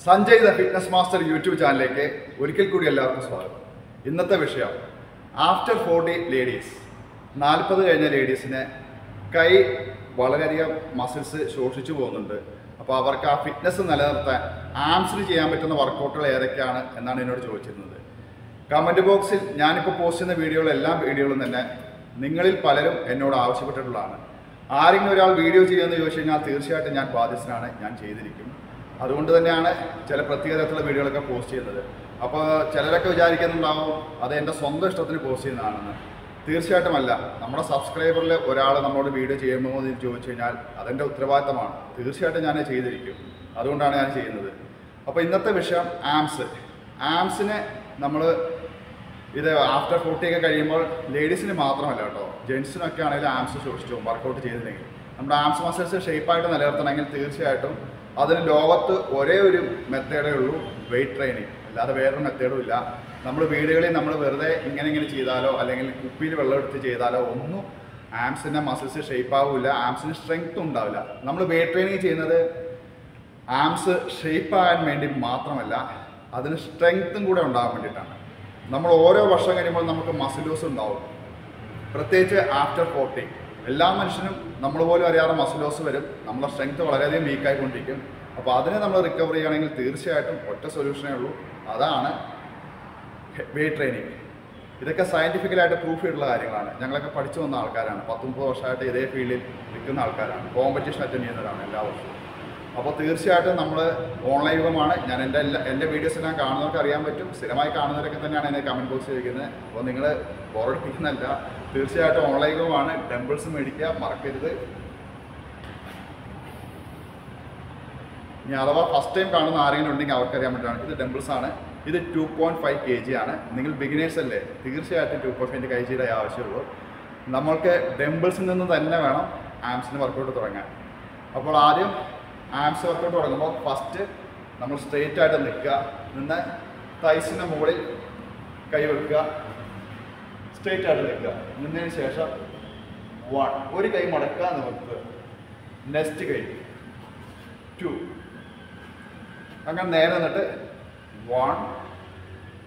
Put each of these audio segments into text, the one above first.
Sanjay the fitness master YouTube ചാനലിലേക്ക് ഒരിക്കൽ കൂടി എല്ലാവർക്കും സ്വാഗതം. ഇന്നത്തെ വിഷയം ആഫ്റ്റർ 40 ലേഡീസ്, 40 കഴിഞ്ഞ ലേഡീസിന് കൈ വളരെയധികം മസിൽസ് ശോഷിച്ചു പോകുന്നുണ്ട്. അപ്പോൾ അവർക്ക് ആ ഫിറ്റ്നസ് നിലനിർത്താൻ ആംസിൽ ചെയ്യാൻ പറ്റുന്ന വർക്കൗട്ടുകൾ ഏതൊക്കെയാണ് എന്നാണ് എന്നോട് ചോദിച്ചിരുന്നത്. കമൻറ്റ് ബോക്സിൽ ഞാനിപ്പോൾ പോസ്റ്റ് ചെയ്യുന്ന എല്ലാ വീഡിയോകളും തന്നെ നിങ്ങളിൽ പലരും എന്നോട് ആവശ്യപ്പെട്ടിട്ടുള്ളതാണ്. ആരെങ്കിലും ഒരാൾ വീഡിയോ ചെയ്യുമെന്ന് ചോദിച്ചു കഴിഞ്ഞാൽ തീർച്ചയായിട്ടും ഞാൻ ബാധ്യസ്ഥനാണ്, ഞാൻ ചെയ്തിരിക്കും. അതുകൊണ്ട് തന്നെയാണ് ചില പ്രത്യേക തരത്തിലുള്ള വീഡിയോകളൊക്കെ പോസ്റ്റ് ചെയ്യുന്നത്. അപ്പോൾ ചിലരൊക്കെ വിചാരിക്കുന്നുണ്ടാവും അത് എൻ്റെ സ്വന്തം ഇഷ്ടത്തിന് പോസ്റ്റ് ചെയ്യുന്നതാണെന്ന്. തീർച്ചയായിട്ടും അല്ല. നമ്മുടെ സബ്സ്ക്രൈബറിൽ ഒരാൾ നമ്മളോട് വീഡിയോ ചെയ്യുമ്പോൾ എന്ന് ചോദിച്ചു കഴിഞ്ഞാൽ അതെൻ്റെ ഉത്തരവാദിത്തമാണ്. തീർച്ചയായിട്ടും ഞാൻ ചെയ്തിരിക്കും. അതുകൊണ്ടാണ് ഞാൻ ചെയ്യുന്നത്. അപ്പോൾ ഇന്നത്തെ വിഷയം ആംസിനെ നമ്മൾ ഇത് ആഫ്റ്റർ 40 ഒക്കെ കഴിയുമ്പോൾ ലേഡീസിന് മാത്രമല്ല കേട്ടോ, ജെൻസിനൊക്കെ ആണെങ്കിലും ആംസ് ശോഷിച്ചു വർക്കൗട്ട് ചെയ്തില്ലെങ്കിൽ നമ്മുടെ ആംസ് മസിൽസ് ഷേപ്പായിട്ട് നിലനിർത്തണമെങ്കിൽ തീർച്ചയായിട്ടും അതിന് ലോകത്ത് ഒരേ ഒരു മെത്തേഡേ ഉള്ളൂ, വെയിറ്റ് ട്രെയിനിങ്. അല്ലാതെ വേറൊരു മെത്തേഡും ഇല്ല. നമ്മൾ വീടുകളിൽ നമ്മൾ വെറുതെ ഇങ്ങനെ ചെയ്താലോ അല്ലെങ്കിൽ കുപ്പിയിൽ വെള്ളം എടുത്ത് ചെയ്താലോ ഒന്നും ആംസിൻ്റെ മസിൽസ് ഷേപ്പ് ആവില്ല, ആംസിന് സ്ട്രെങ്ത്തും ഉണ്ടാവില്ല. നമ്മൾ വെയിറ്റ് ട്രെയിനിങ് ചെയ്യുന്നത് ആംസ് ഷേപ്പ് ആകാൻ വേണ്ടി മാത്രമല്ല, അതിന് സ്ട്രെങ്ത്തും കൂടെ ഉണ്ടാകാൻ വേണ്ടിയിട്ടാണ്. നമ്മൾ ഓരോ വർഷം കഴിയുമ്പോൾ നമുക്ക് മസിൽ ലോസ് ഉണ്ടാവും. പ്രത്യേകിച്ച് ആഫ്റ്റർ 40 എല്ലാ മനുഷ്യനും നമ്മൾ പോലും അറിയാതെ മസിൽ ലോസ് വരും. നമ്മുടെ സ്ട്രെങ്ത്ത് വളരെയധികം വീക്കായിക്കൊണ്ടിരിക്കും. അപ്പോൾ അതിനെ നമ്മൾ റിക്കവർ ചെയ്യുകയാണെങ്കിൽ തീർച്ചയായിട്ടും ഒറ്റ സൊല്യൂഷനേ ഉള്ളൂ, അതാണ് വെയിറ്റ് ട്രെയിനിങ്. ഇതൊക്കെ സയൻറ്റിഫിക്കലായിട്ട് പ്രൂഫ് ചെയ്തിട്ടുള്ള കാര്യങ്ങളാണ്. ഞങ്ങളൊക്കെ പഠിച്ചു വന്ന ആൾക്കാരാണ്. 10-30 വർഷമായിട്ട് ഇതേ ഫീൽഡിൽ നിൽക്കുന്ന ആൾക്കാരാണ്. കോമ്പറ്റീഷൻ അറ്റൻഡ് ചെയ്യുന്നവരാണ് എല്ലാ വർഷവും. അപ്പോൾ തീർച്ചയായിട്ടും നമ്മൾ ഓൺലൈൻ യുഗമാണ്. ഞാൻ എൻ്റെ വീഡിയോസ് എല്ലാം കാണുന്നവർക്ക് അറിയാൻ പറ്റും. സ്ഥിരമായി കാണുന്നവരൊക്കെ തന്നെയാണ് എന്നെ കമൻറ്റ് ബോക്സിൽ ചോദിക്കുന്നത്. അപ്പോൾ നിങ്ങൾ ബോറടിപ്പിക്കുന്നതല്ല, തീർച്ചയായിട്ടും ഓൺലൈൻ യുഗമാണ്. ഡംബിൾസ് മേടിക്കുക മറക്കരുത്. ഇനി അഥവാ ഫസ്റ്റ് ടൈം കാണുന്ന ആരെങ്കിലും ഉണ്ടെങ്കിൽ അവർക്കറിയാൻ പറ്റുകയാണ് ഇത് ഡംബിൾസ് ആണ്. ഇത് 2.5 kg ആണ്. നിങ്ങൾ ബിഗിനേഴ്സ് അല്ലേ, തീർച്ചയായിട്ടും 2.5 kg ആവശ്യമുള്ളൂ. നമ്മൾക്ക് ഡംബിൾസിൽ നിന്ന് തന്നെ വേണം ആംസിന് വർക്കൗട്ട് തുടങ്ങാൻ. അപ്പോൾ ആദ്യം ആംസ് വർക്കൗട്ട് തുടങ്ങുമ്പോൾ ഫസ്റ്റ് നമ്മൾ സ്ട്രെയിറ്റ് ആയിട്ട് നിൽക്കുക, നിന്ന് തൈസിൻ്റെ മുകളിൽ കൈ വെക്കുക, സ്ട്രെയിറ്റ് ആയിട്ട് നിൽക്കുക. നിന്നതിന് ശേഷം 1 ഒരു കൈ മടക്കുക, നമുക്ക് നെക്സ്റ്റ് കൈ 2 അങ്ങനെ നേരെ നിന്നിട്ട് 1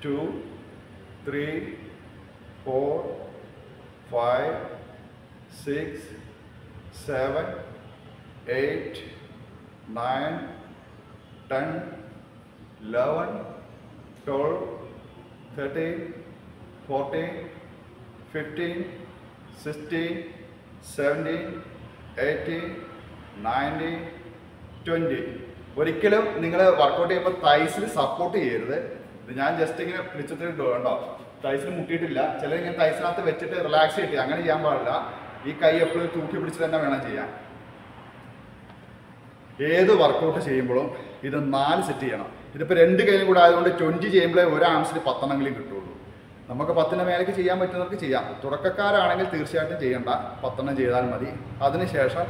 2 3 4 5 6 7 8 9 10 11 12 13 14 15 16 17 18 19 20. ഒരിക്കലും നിങ്ങൾ വർക്കൗട്ട് ചെയ്യുമ്പോൾ തൈസിൽ സപ്പോർട്ട് ചെയ്യരുത്. ഇത് ഞാൻ ജസ്റ്റ് ഇങ്ങനെ പിടിച്ചിട്ട് ഉണ്ടോ, തൈസിൽ മുട്ടിയിട്ടില്ല. ചിലരിങ്ങനെ തൈസിനകത്ത് വെച്ചിട്ട് റിലാക്സ് ചെയ്തിട്ട് അങ്ങനെ ചെയ്യാൻ പാടില്ല. ഈ കൈ എപ്പോഴും തൂക്കി പിടിച്ചിട്ട് തന്നെ വേണം ചെയ്യാൻ. ഏത് വർക്കൗട്ട് ചെയ്യുമ്പോഴും ഇത് 4 സെറ്റ് ചെയ്യണം. ഇതിപ്പോൾ 2 കൈയിലും കൂടെ ആയതുകൊണ്ട് 20 ചെയ്യുമ്പോഴേ ഒരു ആംസിൽ 10 എണ്ണമെങ്കിലും കിട്ടുള്ളൂ. നമുക്ക് 10 മേലേക്ക് ചെയ്യാൻ പറ്റുന്നവർക്ക് ചെയ്യാം. തുടക്കക്കാരാണെങ്കിൽ തീർച്ചയായിട്ടും ചെയ്യേണ്ട, 10 ചെയ്താൽ മതി. അതിനുശേഷം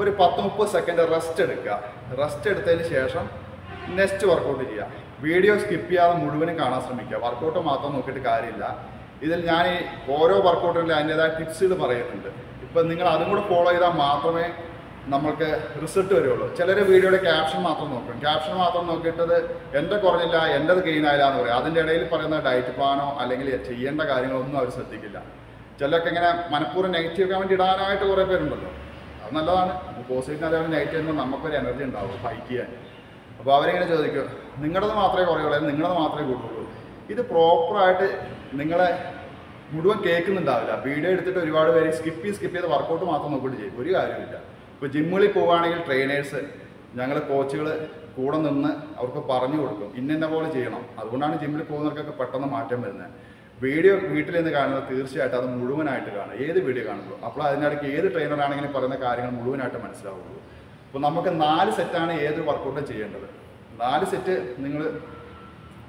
ഒരു 10-30 സെക്കൻഡ് റെസ്റ്റ് എടുക്കുക. റെസ്റ്റ് എടുത്തതിന് ശേഷം നെക്സ്റ്റ് വർക്കൗട്ട് ചെയ്യുക. വീഡിയോ സ്കിപ്പ് ചെയ്യാതെ മുഴുവനും കാണാൻ ശ്രമിക്കുക. വർക്കൗട്ട് മാത്രം നോക്കിയിട്ട് കാര്യമില്ല. ഇതിൽ ഞാൻ ഓരോ വർക്കൗട്ടിലും അതിൻ്റെതായ ടിപ്സുകൾ പറയുന്നുണ്ട്. ഇപ്പം നിങ്ങൾ അതും കൂടെ ഫോളോ ചെയ്താൽ മാത്രമേ നമ്മൾക്ക് റിസൾട്ട് വരുള്ളൂ. ചിലർ വീഡിയോയുടെ ക്യാപ്ഷൻ മാത്രം നോക്കും. ക്യാപ്ഷൻ മാത്രം നോക്കിയിട്ടത് എൻ്റെ കുറഞ്ഞില്ല, എൻ്റെത് ഗെയിൻ ആയില്ല എന്ന് പറയും. അതിൻ്റെ ഇടയിൽ പറയുന്ന ഡയറ്റ് പ്ലാനോ അല്ലെങ്കിൽ ചെയ്യേണ്ട കാര്യങ്ങളൊന്നും അവർ ശ്രദ്ധിക്കില്ല. ചിലർക്ക് ഇങ്ങനെ മനഃപൂർവ്വം നെഗറ്റീവ് കമൻറ്റ് ഇടാനായിട്ട് കുറേ പേരുണ്ടല്ലോ. അത് നല്ലതാണ്. പോസിറ്റീവ് അല്ലെങ്കിൽ നെഗറ്റീവ് ചെയ്യുമ്പോൾ നമുക്കൊരു എനർജി ഉണ്ടാവും ഫൈറ്റ് ചെയ്യാൻ. അപ്പോൾ അവരിങ്ങനെ ചോദിക്കും നിങ്ങളത് മാത്രമേ കുറയുള്ളൂ, നിങ്ങളത് മാത്രമേ കൂടുള്ളൂ. ഇത് പ്രോപ്പറായിട്ട് നിങ്ങളെ മുഴുവൻ കേൾക്കുന്നുണ്ടാവില്ല. വീഡിയോ എടുത്തിട്ട് ഒരുപാട് പേര് സ്കിപ്പ് ചെയ്ത് വർക്കൗട്ട് മാത്രം നോക്കിയിട്ട് ചെയ്യും. ഒരു കാര്യമില്ല. ഇപ്പോൾ ജിമ്മുകളിൽ പോവുകയാണെങ്കിൽ ട്രെയിനേഴ്സ്, ഞങ്ങൾ കോച്ചുകൾ കൂടെ നിന്ന് അവർക്ക് പറഞ്ഞു കൊടുക്കും ഇന്ന പോലെ ചെയ്യണം. അതുകൊണ്ടാണ് ജിമ്മിൽ പോകുന്നവർക്കൊക്കെ പെട്ടെന്ന് മാറ്റം വരുന്നത്. വീഡിയോ വീട്ടിൽ നിന്ന് കാണുന്നത് തീർച്ചയായിട്ടും അത് മുഴുവനായിട്ട് കാണും. ഏത് വീഡിയോ കാണുമ്പോൾ അപ്പോൾ അതിനിടയ്ക്ക് ഏത് ട്രെയിനറാണെങ്കിലും പറയുന്ന കാര്യങ്ങൾ മുഴുവനായിട്ട് മനസ്സിലാവുള്ളൂ. അപ്പോൾ നമുക്ക് 4 സെറ്റാണ് ഏത് വർക്കൗട്ടും ചെയ്യേണ്ടത്. 4 സെറ്റ് നിങ്ങൾ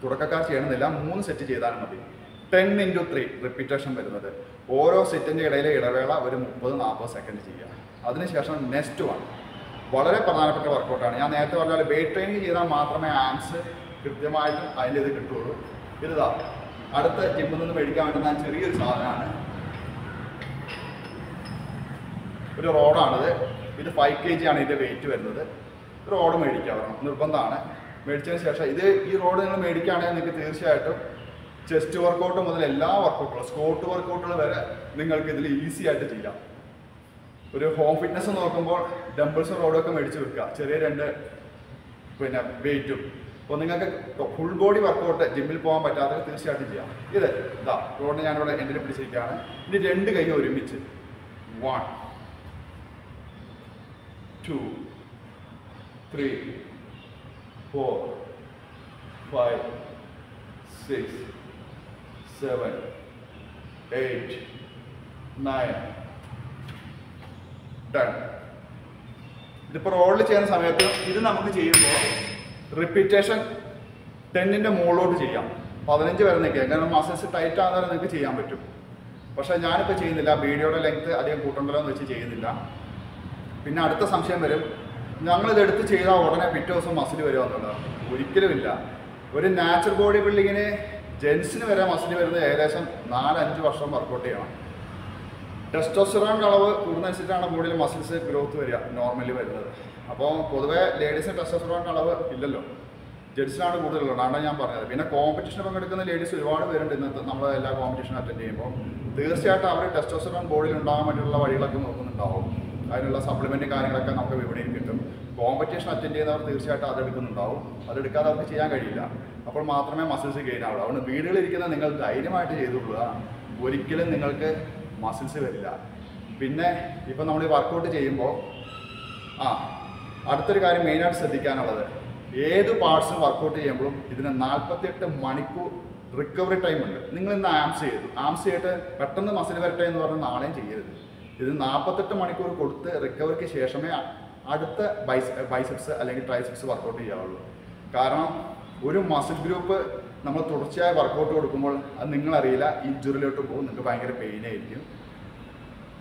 തുടക്കക്കാർ ചെയ്യണമെന്നില്ല, 3 സെറ്റ് ചെയ്താലും മതി. 10x3 റിപ്പീറ്റേഷൻ വരുന്നത്. ഓരോ സെറ്റിൻ്റെ ഇടയിലെ ഇടവേള ഒരു 30-40 സെക്കൻഡ് ചെയ്യുക. അതിനുശേഷം നെക്സ്റ്റ് 1 വളരെ പ്രധാനപ്പെട്ട വർക്കൗട്ടാണ്. ഞാൻ നേരത്തെ പറഞ്ഞാൽ വെയിറ്റ് ട്രെയിനിങ് ചെയ്താൽ മാത്രമേ ആംസ് കൃത്യമായിട്ടും അതിൻ്റെ ഇത് കിട്ടുള്ളൂ. ഇതാ അടുത്ത ജിമ്മിൽ നിന്ന് മേടിക്കാൻ പറ്റുന്ന ചെറിയൊരു സാധനമാണ്. ഒരു റോഡാണിത്. ഇത് 5 kg ആണ് ഇതിൻ്റെ വെയിറ്റ് വരുന്നത്. റോഡ് മേടിക്കുക നിർബന്ധമാണ്. മേടിച്ചതിന് ശേഷം ഈ റോഡ് നിങ്ങൾ മേടിക്കുകയാണെങ്കിൽ നിങ്ങൾക്ക് തീർച്ചയായിട്ടും ചെസ്റ്റ് വർക്കൗട്ട് മുതൽ എല്ലാ വർക്കൗട്ടുകളും സ്ക്വാട്ട് വർക്കൗട്ടുകൾ വരെ നിങ്ങൾക്ക് ഇതിൽ ഈസി ആയിട്ട് ചെയ്യാം. ഒരു ഹോം ഫിറ്റ്നസ് നോക്കുമ്പോൾ ഡംബിൾസും റോഡൊക്കെ മേടിച്ച് വെക്കുക, ചെറിയ 2 വെയിറ്റും. അപ്പോൾ നിങ്ങൾക്ക് ഫുൾ ബോഡി വർക്കൗട്ട് ജിമ്മിൽ പോകാൻ പറ്റാത്തത് തീർച്ചയായിട്ടും ചെയ്യാം. ഇതാ റോഡ് ഞാനിവിടെ എൻ്റെ പിടിച്ചിരിക്കുകയാണ്. ഇനി 2 കൈ ഒരുമിച്ച് 1 2 3 4 5 6 7 8 9 10. ഇതിപ്പോൾ റോഡിൽ ചെയ്യുന്ന സമയത്ത് ഇത് നമുക്ക് ചെയ്യുമ്പോൾ റിപ്പീറ്റേഷൻ 10ന്റെ മുകളിലോട്ട് ചെയ്യാം. 15 വരെ നിൽക്കുക, കാരണം മസിൽസ് ടൈറ്റ് ആകുന്നവരെ നിങ്ങൾക്ക് ചെയ്യാൻ പറ്റും. പക്ഷേ ഞാനിപ്പോൾ ചെയ്യുന്നില്ല, വീഡിയോയുടെ ലെങ്ത് അധികം കൂട്ടണ്ടല്ലോ എന്ന് വെച്ച് ചെയ്യുന്നില്ല. പിന്നെ അടുത്ത സംശയം വരും, ഞങ്ങളിതെടുത്ത് ചെയ്താൽ ഉടനെ പിറ്റേ ദിവസം മസിൽ വരുമോ എന്നുള്ളത്. ഒരിക്കലുമില്ല. ഒരു നാച്ചുറൽ ബോഡി ബിൽഡിങ്ങിന് ജെൻസിന് വരെ മസിൽ വരുന്നത് ഏകദേശം 4-5 വർഷം വർക്കൗട്ട് ചെയ്യണം. ടെസ്റ്റോസ്റ്ററോൺ അളവ് കൂടുന്നതനുസരിച്ചാണ് ബോഡിയിൽ മസിൽസ് ഗ്രോത്ത് വരിക, നോർമലി വരുന്നത്. അപ്പോൾ പൊതുവേ ലേഡീസിന് ടെസ്റ്റോസ്റ്ററോൺ അളവ് ഇല്ലല്ലോ, ജെൻസിനാണ് കൂടുതലുള്ളത്. അതാണ് ഞാൻ പറഞ്ഞത്. പിന്നെ കോമ്പറ്റീഷൻ പങ്കെടുക്കുന്ന ലേഡീസ് ഒരുപാട് പേരുണ്ട് ഇന്നത്തെ നമ്മൾ എല്ലാ കോമ്പറ്റീഷനും അറ്റൻഡ് ചെയ്യുമ്പോൾ. തീർച്ചയായിട്ടും അവർ ടെസ്റ്റോസ്റ്ററോൺ ബോഡിയിൽ ഉണ്ടാകാൻ വേണ്ടിയുള്ള വഴികളൊക്കെ നോക്കുന്നുണ്ടാവും. അതിനുള്ള സപ്ലിമെൻറ്റ് കാര്യങ്ങളൊക്കെ നമുക്ക് വിപണിയിൽ കിട്ടും. കോമ്പറ്റീഷൻ അറ്റൻഡ് ചെയ്യുന്നവർ തീർച്ചയായിട്ടും അതെടുക്കുന്നുണ്ടാവും. അതെടുക്കാതെ അവർക്ക് ചെയ്യാൻ കഴിയില്ല. അപ്പോൾ മാത്രമേ മസിൽസ് ഗെയിൻ ആവുള്ളൂ. അതുകൊണ്ട് വീടുകളിലിരിക്കുന്ന നിങ്ങൾ ധൈര്യമായിട്ട് ചെയ്തുകൊള്ളുക. ഒരിക്കലും നിങ്ങൾക്ക് മസിൽസ് വരില്ല. പിന്നെ ഇപ്പം നമ്മൾ ഈ വർക്കൗട്ട് ചെയ്യുമ്പോൾ അടുത്തൊരു കാര്യം മെയിനായിട്ട് ശ്രദ്ധിക്കാനുള്ളത്, ഏത് പാർട്സും വർക്കൗട്ട് ചെയ്യുമ്പോഴും ഇതിന് 48 മണിക്കൂർ റിക്കവറി ടൈം ഉണ്ട്. നിങ്ങൾ ഇന്ന് ആംസ് ചെയ്തിട്ട് പെട്ടെന്ന് മസിൽ വരട്ടെ എന്ന് പറഞ്ഞാൽ നാളെയും ചെയ്യരുത്. ഇത് 48 മണിക്കൂർ കൊടുത്ത് റിക്കവറിക്ക് ശേഷമേ അടുത്ത ബൈസെപ്സ് അല്ലെങ്കിൽ ട്രൈസെപ്സ് വർക്കൗട്ട് ചെയ്യാവുള്ളൂ. കാരണം ഒരു മസിൽ ഗ്രൂപ്പ് നമ്മൾ തുടർച്ചയായി വർക്കൗട്ട് കൊടുക്കുമ്പോൾ അത് നിങ്ങളറിയില്ല, ഇഞ്ചുറിയിലോട്ട് പോകും, നിങ്ങൾക്ക് ഭയങ്കര പെയിനായിരിക്കും.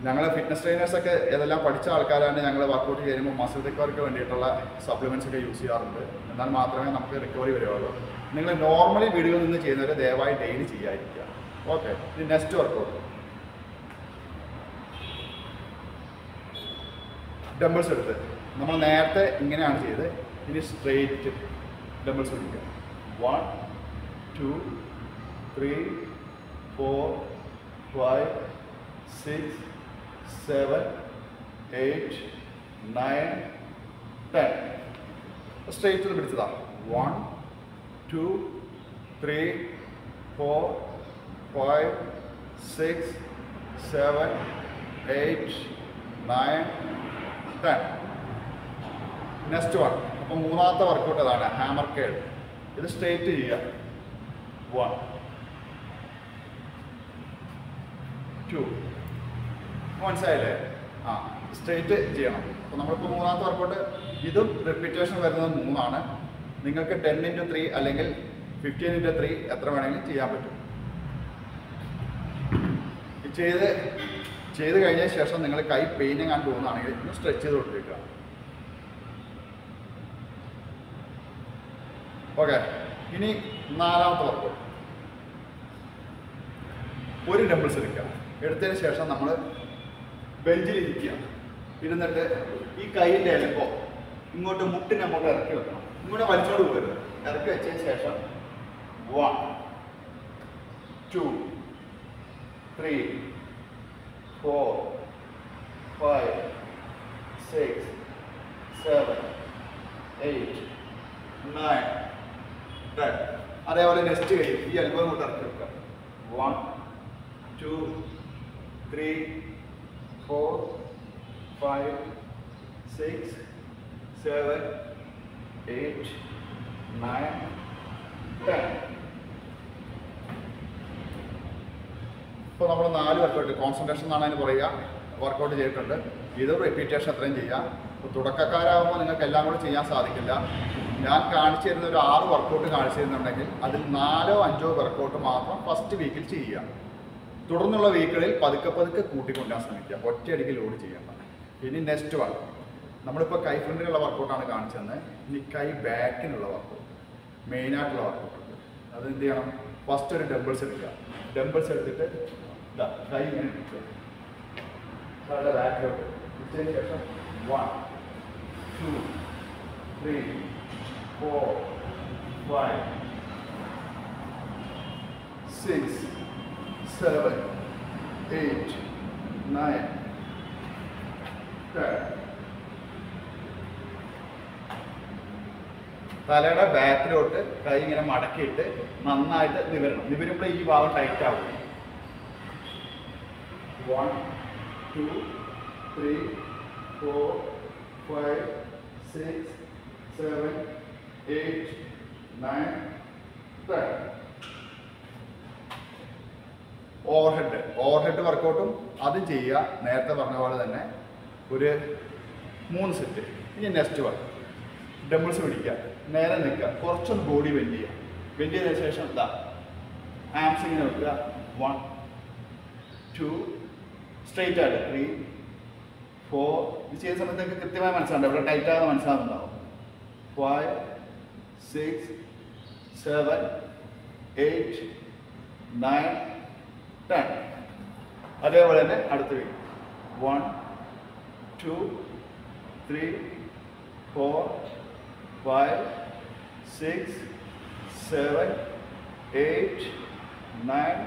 ഞങ്ങൾ ഫിറ്റ്നസ് ട്രെയിനേഴ്സൊക്കെ ഇതെല്ലാം പഠിച്ച ആൾക്കാരാണ്. ഞങ്ങൾ വർക്കൗട്ട് ചെയ്യുമ്പോൾ മസിൽ റിക്കവറിക്ക് വേണ്ടിയിട്ടുള്ള സപ്ലിമെൻറ്റ്സ് ഒക്കെ യൂസ് ചെയ്യാറുണ്ട്. എന്നാൽ മാത്രമേ നമുക്ക് റിക്കവറി വരുള്ളൂ. നിങ്ങൾ നോർമലി വീടുകളിൽ നിന്ന് ചെയ്യുന്നവർ ദയവായി ഡെയിലി ചെയ്യാതിരിക്കുക. ഓക്കെ, ഇനി നെക്സ്റ്റ് വർക്കൗട്ട് ഡംബിൾസ് എടുത്ത് നമ്മൾ നേരത്തെ ഇങ്ങനെയാണ് ചെയ്ത്, ഇനി സ്ട്രെയിറ്റ് ഡംബിൾസ് എടുക്കുക. 1 2 3 4 5 6 7 8 9 10. സ്ട്രെയിറ്റ് പിടിച്ചതാ. 1 2 3 4 5 6 7 8 9 10. Next one. അപ്പോൾ മൂന്നാമത്തെ വർക്കൗട്ട് അതാണ് ഹാമർ കേൾ. ഇത് സ്ട്രെയിറ്റ് ചെയ്യുക. 1 2. മനസ്സിലായില്ലേ? സ്ട്രെയിറ്റ് ചെയ്യണം. അപ്പോൾ നമ്മളിപ്പോൾ മൂന്നാമത്തെ വർക്കൗട്ട്, ഇതും റിപ്പീറ്റേഷൻ വരുന്നത് 3 നിങ്ങൾക്ക് 10x3 അല്ലെങ്കിൽ 15x3 എത്ര വേണമെങ്കിലും ചെയ്യാൻ പറ്റും. ചെയ്ത് കഴിഞ്ഞ ശേഷം നിങ്ങൾ കൈ പെയിൻ എങ്ങാൻ തോന്നുകയാണെങ്കിൽ ഒന്ന് സ്ട്രെച്ച് ചെയ്ത് കൊടുത്തേക്കുക. ഓക്കെ, ഇനി നാലാമത്തെ വർക്കൗട്ട്. ഒരു ഡംബിൾസ് എടുക്കുക. എടുത്തതിന് ശേഷം നമ്മൾ ബെഞ്ചിലിരിക്കുക. ഇരുന്നിട്ട് ഈ കൈയിൻ്റെ എൽബോ ഇങ്ങോട്ട് മുട്ടിനെ അങ്ങോട്ട് ഇറക്കി വെക്കണം. ഇങ്ങോട്ട് വലിച്ചോണ്ട് പോകരുത്. ഇറക്കി വെച്ചതിന് ശേഷം 1 2 3 4 5 6 7 8 9 10. അതേപോലെ നെക്സ്റ്റ് കഴിയും. ഈ എൽബോ ഇങ്ങോട്ട് ഇറക്കി വെക്കുക. 1 2 3 4 5 6 7 8 9 10. ഇപ്പോൾ നമ്മൾ 4 വർക്കൗട്ട്, കോൺസെൻട്രേഷൻ എന്നാണ് അതിന് പറയുക, വർക്കൗട്ട് ചെയ്തിട്ടുണ്ട്. ഇത് റിപ്പീറ്റേഷൻ അത്രയും ചെയ്യാം. ഇപ്പോൾ തുടക്കക്കാരാകുമ്പോൾ നിങ്ങൾക്ക് എല്ലാം കൂടെ ചെയ്യാൻ സാധിക്കില്ല. ഞാൻ കാണിച്ചു തരുന്ന ഒരു 6 വർക്കൗട്ട് കാണിച്ചു തരുന്നുണ്ടെങ്കിൽ അതിൽ 4 or 5 വർക്കൗട്ട് മാത്രം ഫസ്റ്റ് വീക്കിൽ ചെയ്യുക. തുടർന്നുള്ള വീക്കുകളിൽ പതുക്കെ കൂട്ടിക്കൊണ്ടാൻ ശ്രമിക്കുക. ഒറ്റയടിക്ക് ലോഡ് ചെയ്യേണ്ട. ഇനി നെക്സ്റ്റ് വൺ, നമ്മളിപ്പോൾ കൈ ഫ്രണ്ടിലുള്ള വർക്കൗട്ടാണ് കാണിച്ചു തന്നെ. ഇനി കൈ ബാക്കിനുള്ള വർക്കൗട്ട്, മെയിനായിട്ടുള്ള വർക്കൗട്ട് ഉണ്ട്. അത് എന്ത് ചെയ്യണം? ഫസ്റ്റ് ഒരു ഡംബിൾസ് എടുക്കുക. ഡംബിൾസ് എടുത്തിട്ട് കൈ ഇങ്ങനെ ഇരിക്കുക. വളരെ ബാക്കിലോട്ട് ഇട്ടതിന് ശേഷം 1 2 3 4 5, 6, 7, 8, 9, 10. തലയുടെ ബാക്കിലോട്ട് കൈ ഇങ്ങനെ മടക്കിയിട്ട് നന്നായിട്ട് നിവരണം. നിവരുമ്പോൾ ഈ ഭാഗം ടൈറ്റ് ആവും. 1, 2, 3, 4, 5, 6, 7, 8, 9, 10. ഓവർഹെഡ് വർക്കൗട്ടും അതും ചെയ്യുക. നേരത്തെ പറഞ്ഞ പോലെ തന്നെ ഒരു 3 സെറ്റ്. ഇനി നെക്സ്റ്റ് വർക്ക് ഡംബിൾസ് പിടിക്കുക, നേരെ നിൽക്കുക, കുറച്ചൊന്ന് ബോഡി ബെൻഡ് ചെയ്യുക. ബെൻഡ് ചെയ്തതിന് ശേഷം എന്താ ആംസ് ഇങ്ങനെ വെക്കുക. 1, 2, സ്ട്രെയിറ്റ് ആയിട്ട് 3, 4. ഇത് ചെയ്യുന്ന സമയത്ത് നിങ്ങൾക്ക് കൃത്യമായി മനസ്സിലാവും, ഇവിടെ ടൈറ്റ് ആകാതെ മനസ്സിലാകുന്നുണ്ടാവും. 5, 6, 7, 8, 9, 10. അതേപോലെ തന്നെ അടുത്ത വീക്ക് 1, 2, 3, 4, 5, 6, 7, 8, 9,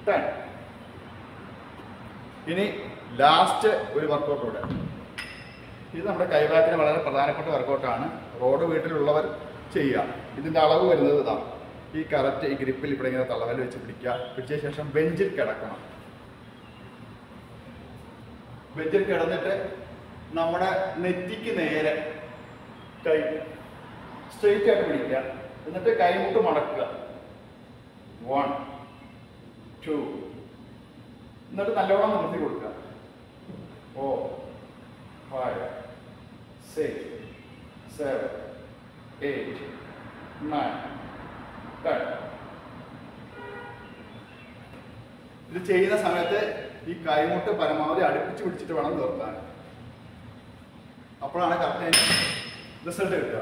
10. ഇനി ലാസ്റ്റ് ഒരു വർക്കൗട്ടോടെ. ഇത് നമ്മുടെ കൈബാക്കിന് വളരെ പ്രധാനപ്പെട്ട വർക്കൗട്ടാണ്. റോഡ് വീട്ടിലുള്ളവർ ചെയ്യുക. ഇതിൻ്റെ അളവ് വരുന്നത് ഇതാണ്. ഈ കറക്റ്റ് ഈ ഗ്രിപ്പിൽ ഇവിടെ ഇങ്ങനെ തള്ളവൽ വെച്ച് പിടിക്കുക. പിടിച്ച ശേഷം ബെഞ്ചിൽ കിടക്കണം. ബെഞ്ചിൽ കിടന്നിട്ട് നമ്മുടെ നെറ്റിക്ക് നേരെ കൈ സ്ട്രെയിറ്റ് ആയിട്ട് പിടിക്കുക. എന്നിട്ട് കൈമുട്ട് മടക്കുക. 1, 2. എന്നിട്ട് നല്ലോണം നിർത്തി കൊടുക്കുക. 4, 5, 6, 7, 8, 9, 10. ഇത് ചെയ്യുന്ന സമയത്ത് ഈ കൈമുട്ട് പരമാവധി അടുപ്പിച്ച് പിടിച്ചിട്ട് വേണം നിർത്താൻ. അപ്പോഴാണ് കറക്റ്റ് റിസൾട്ട് കിട്ടുക.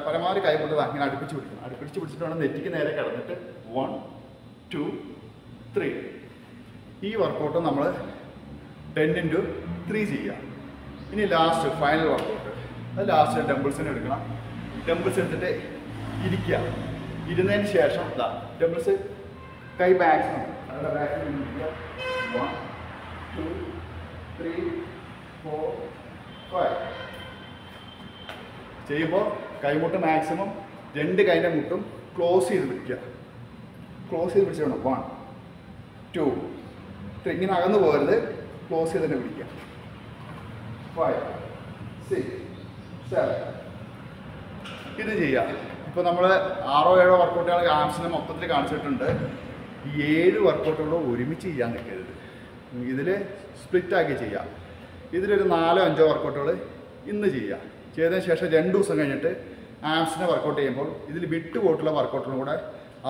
പരമാവധി കൈമുട്ട് ഇങ്ങനെ അടുപ്പിച്ച് പിടിക്കണം. അടുപ്പിച്ച് പിടിച്ചിട്ട് വേണം നെറ്റിക്ക് നേരെ കിടന്നിട്ട് 1, 2, 3. ഈ വർക്കൗട്ട് നമ്മൾ 10x3 ചെയ്യുക. ഇനി ലാസ്റ്റ് ഫൈനൽ വർക്കൗട്ട്. അത് ലാസ്റ്റ് ഡംബിൾസിനെ എടുക്കണം. ഡംബിൾസ് എടുത്തിട്ട് ഇരിക്കുക. ഇരുന്നതിന് ശേഷം ഇതാ ഡംബിൾസ് കൈ ബാക്ക് അതിൻ്റെ ബാക്കിൽ ഇരിക്കുക. 1, 2, 3, 4, 5. ചെയ്യുമ്പോൾ കൈമുട്ട് മാക്സിമം 2 കൈൻ്റെ മുട്ടും ക്ലോസ് ചെയ്ത് പിടിക്കുക. ക്ലോസ് ചെയ്ത് പിടിച്ച് വേണം. 1, 2, 3. ഇങ്ങനെ അകന്നു പോകരുത്. ക്ലോസ് ചെയ്ത് തന്നെ പിടിക്കുക. 5, 6, 7. ഇത് ചെയ്യുക. ഇപ്പോൾ നമ്മൾ 6-7 വർക്കൗട്ടുകൾ ആംസിനെ മൊത്തത്തിൽ കാണിച്ചിട്ടുണ്ട്. ഈ 7 വർക്കൗട്ടുകളും ഒരുമിച്ച് ചെയ്യാൻ നിൽക്കരുത്. ഇതിൽ സ്പ്ലിറ്റാക്കി ചെയ്യാം. ഇതിലൊരു 4-5 വർക്കൗട്ടുകൾ ഇന്ന് ചെയ്യുക. ചെയ്തതിന് ശേഷം 2 ദിവസം കഴിഞ്ഞിട്ട് ആംസിനെ വർക്കൗട്ട് ചെയ്യുമ്പോൾ ഇതിൽ വിട്ട് പോയിട്ടുള്ള വർക്കൗട്ടുകളും കൂടെ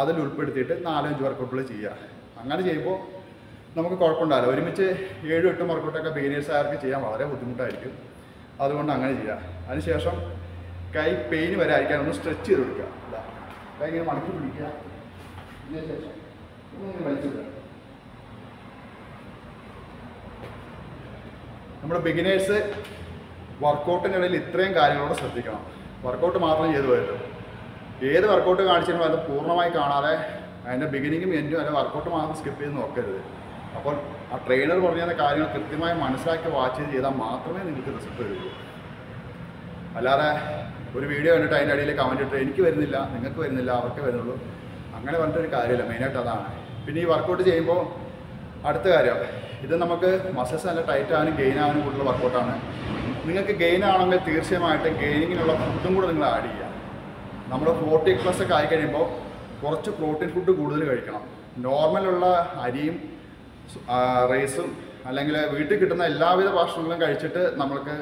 അതിൽ ഉൾപ്പെടുത്തിയിട്ട് 4-5 വർക്കൗട്ടുകൾ ചെയ്യുക. അങ്ങനെ ചെയ്യുമ്പോൾ നമുക്ക് കുഴപ്പമുണ്ടാവില്ല. ഒരുമിച്ച് 7-8 വർക്കൗട്ടൊക്കെ ബിഗിനേഴ്സുകാർക്ക് ചെയ്യാൻ വളരെ ബുദ്ധിമുട്ടായിരിക്കും. അതുകൊണ്ട് അങ്ങനെ ചെയ്യുക. അതിനുശേഷം കൈ പെയിൻ വരാതിരിക്കാൻ ഒന്ന് സ്ട്രെച്ച് ചെയ്ത് കൊടുക്കുക. കൈ ഇങ്ങനെ മടക്കി പിടിക്കുക. ഇതിന് ശേഷം ഇങ്ങനെ വലിച്ചു വിടുക. നമ്മുടെ ബിഗിനേഴ്സ് വർക്കൗട്ടിനിടയിൽ ഇത്രയും കാര്യങ്ങളോട് ശ്രദ്ധിക്കണം. വർക്കൗട്ട് മാത്രം ചെയ്തു പോയല്ലോ. ഏത് വർക്കൗട്ട് കാണിച്ചാലും അത് പൂർണ്ണമായി കാണാതെ അതിൻ്റെ ബിഗിനിങ്ങും എൻഡും അതിൻ്റെ വർക്കൗട്ട് മാത്രം സ്കിപ്പ് ചെയ്ത് നോക്കരുത്. അപ്പോൾ ആ ട്രെയിനർ പറഞ്ഞ കാര്യങ്ങൾ കൃത്യമായി മനസ്സിലാക്കി വാച്ച് ചെയ്താൽ മാത്രമേ നിങ്ങൾക്ക് റിസൾട്ട് വരുള്ളൂ. അല്ലാതെ ഒരു വീഡിയോ കണ്ടിട്ട് അതിൻ്റെ അടിയിൽ കമൻറ്റ് ഇട്ട് എനിക്ക് വരുന്നില്ല, നിങ്ങൾക്ക് വരുന്നില്ല, അവർക്ക് വരുന്നുള്ളൂ, അങ്ങനെ പറഞ്ഞിട്ടൊരു കാര്യമില്ല. മെയിനായിട്ട് അതാണ്. പിന്നെ ഈ വർക്കൗട്ട് ചെയ്യുമ്പോൾ അടുത്ത കാര്യം, ഇത് നമുക്ക് മസിൽസ് നല്ല ടൈറ്റ് ആവാനും ഗെയിൻ ആവാനും കൂടുതൽ വർക്കൗട്ടാണ്. നിങ്ങൾക്ക് ഗെയിൻ ആണെങ്കിൽ തീർച്ചയായിട്ടും ഗെയിനിങ്ങിനുള്ള ഫുഡും കൂടെ നിങ്ങൾ ആഡ് ചെയ്യുക. നമ്മൾ 40+ ഒക്കെ ആയി കഴിയുമ്പോൾ കുറച്ച് പ്രോട്ടീൻ ഫുഡ് കൂടുതൽ കഴിക്കണം. നോർമലുള്ള അരിയും റൈസും അല്ലെങ്കിൽ വീട്ടിൽ കിട്ടുന്ന എല്ലാവിധ ഭക്ഷണങ്ങളും കഴിച്ചിട്ട് നമ്മൾക്ക്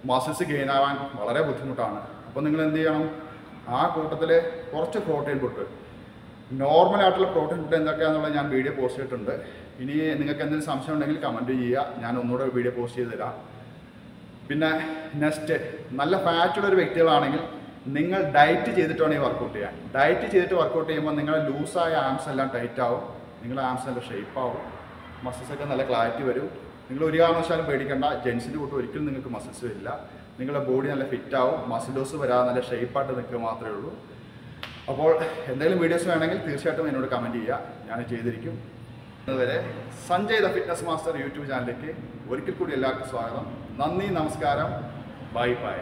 മസിൽസ് ഗെയിൻ ആവാൻ വളരെ ബുദ്ധിമുട്ടാണ്. അപ്പോൾ നിങ്ങൾ എന്ത് ചെയ്യണം? ആ കൂട്ടത്തിൽ കുറച്ച് പ്രോട്ടീൻ ഫുഡ്, നോർമലായിട്ടുള്ള പ്രോട്ടീൻ ഫുഡ് എന്തൊക്കെയാണെന്നുള്ളത് ഞാൻ വീഡിയോ പോസ്റ്റ് ചെയ്തിട്ടുണ്ട്. ഇനി നിങ്ങൾക്ക് എന്തെങ്കിലും സംശയം ഉണ്ടെങ്കിൽ കമൻറ്റ് ചെയ്യുക, ഞാൻ ഒന്നുകൂടെ വീഡിയോ പോസ്റ്റ് ചെയ്ത് തരാം. പിന്നെ നെക്സ്റ്റ്, നല്ല ഫാറ്റുള്ള ഒരു വ്യക്തികളാണെങ്കിൽ നിങ്ങൾ ഡയറ്റ് ചെയ്തിട്ടാണ് ഈ വർക്കൗട്ട് ചെയ്യാൻ. ഡയറ്റ് ചെയ്തിട്ട് വർക്കൗട്ട് ചെയ്യുമ്പോൾ നിങ്ങളുടെ ലൂസായ ആംസ് എല്ലാം ടൈറ്റ് ആവും, നിങ്ങളുടെ ആംസ് നല്ല ഷേപ്പ് ആവും, മസിൽസൊക്കെ നല്ല ക്ലാരിറ്റി വരും. നിങ്ങൾ ഒരു കാരണവശാലും പേടിക്കേണ്ട, ജെൻസിൻ്റെ കൂട്ട് ഒരിക്കലും നിങ്ങൾക്ക് മസിൽസ് വരില്ല. നിങ്ങളുടെ ബോഡി നല്ല ഫിറ്റ് ആവും, മസിൽ ലോസ് വരാതെ നല്ല ഷേപ്പായിട്ട് നിൽക്കുക മാത്രമേ ഉള്ളൂ. അപ്പോൾ എന്തെങ്കിലും വീഡിയോസ് വേണമെങ്കിൽ തീർച്ചയായിട്ടും എന്നോട് കമൻറ്റ് ചെയ്യുക, ഞാൻ ചെയ്തിരിക്കും. അതുവരെ Sanjay the fitness master YouTube ചാനലിലേക്ക് ഒരിക്കൽ കൂടി എല്ലാവർക്കും സ്വാഗതം. നന്ദി, നമസ്കാരം, ബൈ ബൈ.